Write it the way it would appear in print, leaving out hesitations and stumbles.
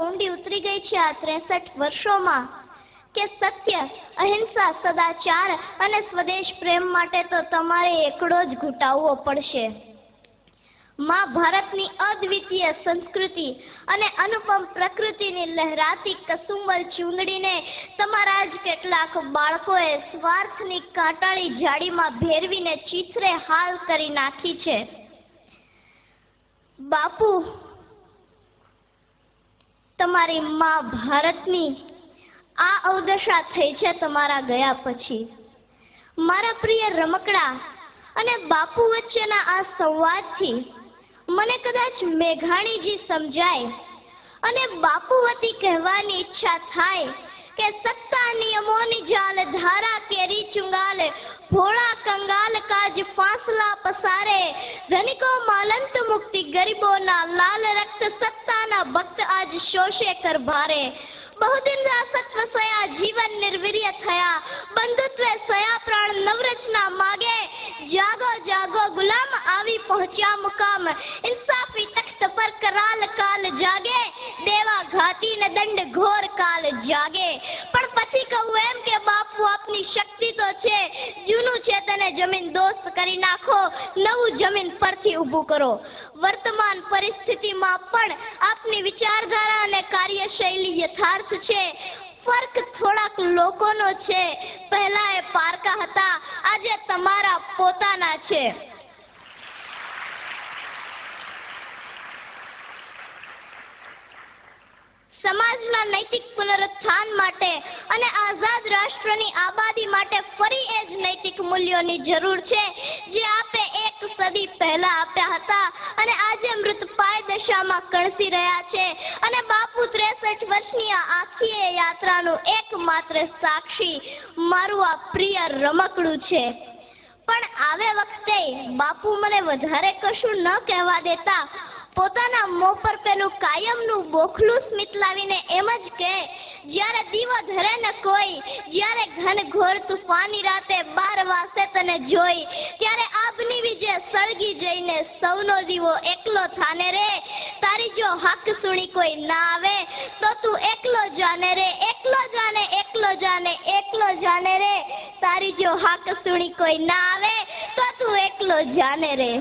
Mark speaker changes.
Speaker 1: ઊંડી ઉતરી ગઈ છે આ 63 વર્ષોમાં કે સત્ય, અહિંસા, સદાચાર અને સ્વદેશ પ્રેમ માટે તો તમારે એકડો જ ઘૂંટાવવો પડશે. માં ભારતની અદ્વિતીય સંસ્કૃતિ અને અનુપમ પ્રકૃતિની લહેરાતી કસુંબલ ચૂંદડીને તમારા જ કેટલાક બાળકોએ સ્વાર્થની કાંટાળી જાળીમાં ભેરવીને ચીથરે હાલ કરી નાખી છે. બાપુ, તમારી માં ભારતની આ અવદશા થઈ છે તમારા ગયા પછી. મારા પ્રિય રમકડા અને બાપુ વચ્ચેના આ સંવાદથી મને કદાચ મેઘાણીજી સમજાય અને બાપુ વતી કહેવાની ઈચ્છા થાય કે સત્તા નિયમોની જાલ ધારા કેરી ચુંગાલ ભોળા કંગાલ કાજ ફાંસલા પસારે ધનિકો માલંત મુક્તિ ગરીબોના લાલ રક્ત સત્તાના ભક્ત આજ શોષે કર ભારે બહુદિન સત્વ સયા જીવન નિર્વીર્ય થયા બંધુત્વે સયા પ્રાણ નવરચના માગે જાગો જાગો ગુલામ આવી પહોંચ્યા મુકામ ઇન્સાફી તખ્ત પર કરાલ કાલ જાગે દેવા ઘાતી ને દંડ ઘોર કાલ જાગે. પણ પછી કહું એમ કે બાપુ આપની શક્તિ તો છે, જૂનું છે તેને જમીન દોસ્ત કરી નાખો, નવું જમીન પરથી ઊભું કરો. વર્તમાન પરિસ્થિતિમાં પણ આપની વિચારધારા અને કાર્યશૈલી યથાર્થ છે. ફર્ક થોડાક લોકોનો છે. પહેલા એ પારકા હતા, આજે તમારા પોતાના છે. સમાજના નૈતિક પુનરુત્થાન માટે અને આઝાદ રાષ્ટ્રની આબાદી માટે ફરી એ જ નૈતિક મૂલ્યોની જરૂર છે જે આપે એક સદી પહેલા આપ્યા હતા અને આજે મૃતપાય દશામાં કણસી રહ્યા છે. અને બાપુ 63 વર્ષની આ આખી યાત્રાનું એકમાત્ર સાક્ષી મારું આ પ્રિય રમકડું છે. પણ આવે વખતે બાપુ મને વધારે કશું ન કહેવા દેતા પોતાના મોં પર પેલું કાયમનું બોખલું સ્મિત લાવીને એમ જ કહે, જ્યારે દીવો ધરે ન કોઈ, જ્યારે ઘનઘોર તુફાની રાતે 12 વાસે તને જોઈ, ત્યારે આબની વિજે સળગી જઈને સૌનો દીવો એકલો થાને રે. તારી જો હક સુણી કોઈ ના આવે તો તું એકલો જાને રે, એકલો જાને, એકલો જાને, એકલો જાને રે. તારી જો હક સુણી કોઈ ના આવે તો તું એકલો જાને રે.